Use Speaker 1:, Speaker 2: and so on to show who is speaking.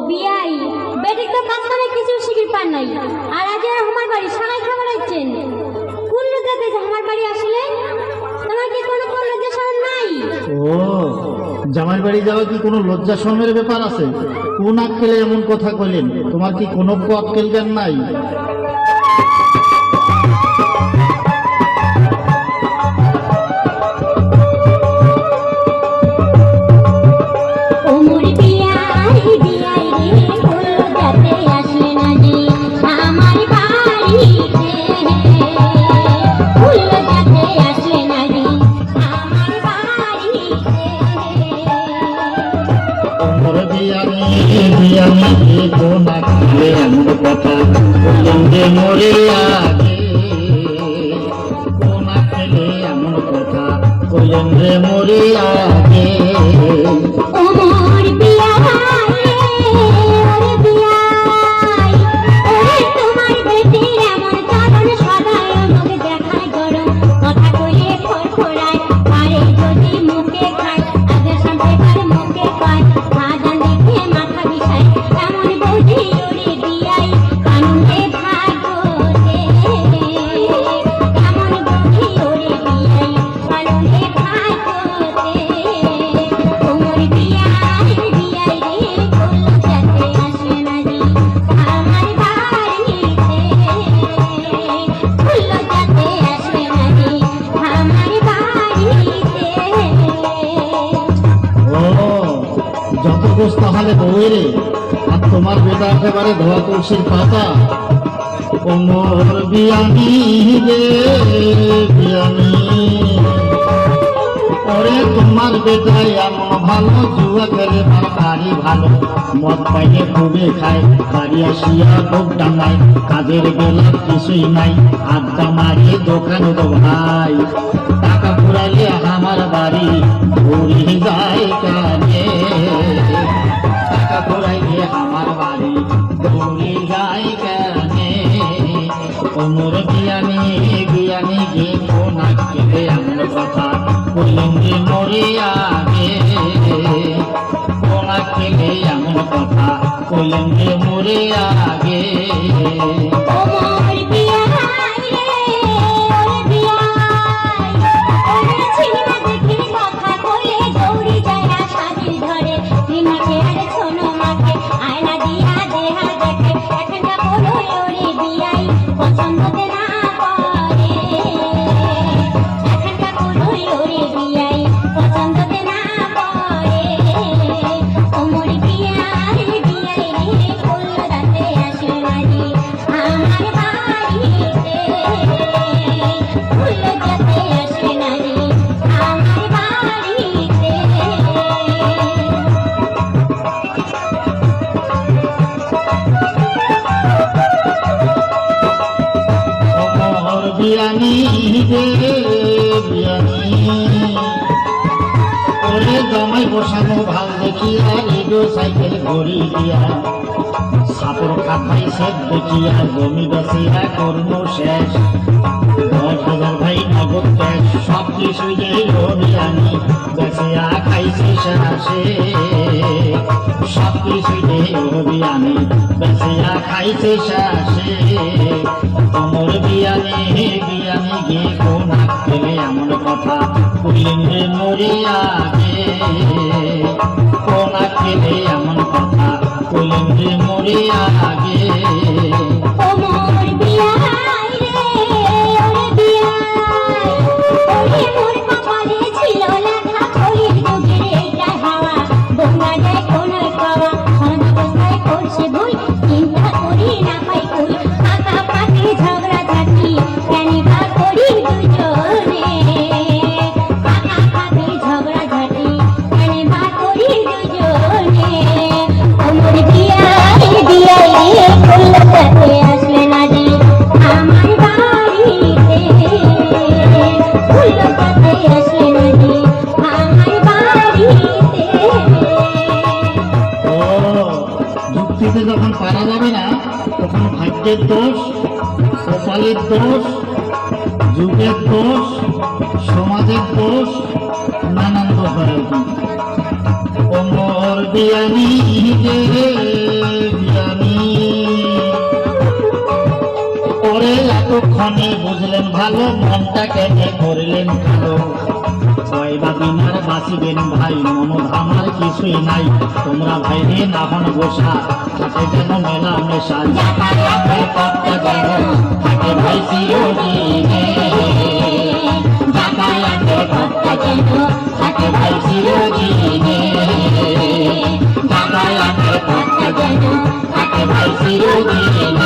Speaker 1: বিয়াই বেটি তো মাঝখানে কিছু শিখির পান নাই আর আজ আমার বাড়ি সবাই খাবার আছেন কোন লজ্জাতে আমার বাড়ি আসলে তোমার কি কোনো লজ্জা শরম নাই?
Speaker 2: ও জামাই বাড়ি যাওয়া কি কোনো লজ্জা শরমের ব্যাপার আছে? কোন আক্কেলে এমন কথা কইলেন? তোমার কি কোনো আক্কেল জ্ঞান নাই? মরে আগে কোন আক্কেলে এমন কথা কইলেন রে মরে আগে? তাহলে বউরে আর তোমার বেটা একেবারে ধোয়া তুলসীর পাতা। ওমর বিয়ানি রে বিয়ানি, ওরে তোমার বেটাই এমন ভালো, জুয়া খেলে বাড়ি ভালো, মদ পাইলে খুবই খায়, বাড়ি আসিয়া ভোগ ডাঙায়, কাজের বেলা কিছুই নাই, আড্ডা মারিয়ে দোকান তো ভাই, টাকা ফুরাইলে আমার বাড়ি ঘুরে যায় কানে, টাকা ফুরাইলে আমার বাড়ি ঘুরে যায় কানে। ওমর বিয়ানি বিয়ানি গে কোনা খেলে এমন কথা বললেন যে মরে আগে, কোনা খেলে এমন কথা বললেন যে মরে আগে। বিয়ানি রে বিয়ানি, ওরে জামাই বসানো ভাল দেখিয়া, রেডিও সাইকেল ঘড়ি দিয়া, সাপর খাতাই সেট দেখিয়া, জমি বেচিয়া কর্ম শেষ, 10,000 ভাই নগদ ক্যাশ, সব কিছুই যে বিয়ানি বেচিয়া খাইছে শেষে, সব কিছুই যে বিয়ানি বেচিয়া খাইছে শেষে। ওমর বিয়ানি বিয়ানি গে কোনা খেলে এমন কথা বললেন রে মরে আগে, কোনা খেলে এমন কথা বললেন রে মরে আগে। যখন পারা যাবে না তখন ভাগ্যের দোষ, কপালের দোষ, যুগের দোষ, সমাজের দোষ, নানান দোষ হয়। ওমর বিয়ানি রে এতক্ষণে বুঝলেন ভালো, মনটা কেটে করলেন কালো। কয়বা দিনার বাঁচিবেন ভাই, মনোধ আমার কিছুই নাই। তোমরা ভাইরে না হন গোসা, থাকে যেন মেলা মেশা। যাতায়াতের পথটা যেন থাকে ভাই চিরদিনে, যাতায়াতের পথটা যেন থাকে ভাই চিরদিনে, যাতায়াতের পথটা যেন থাকে ভাই চিরদিনে।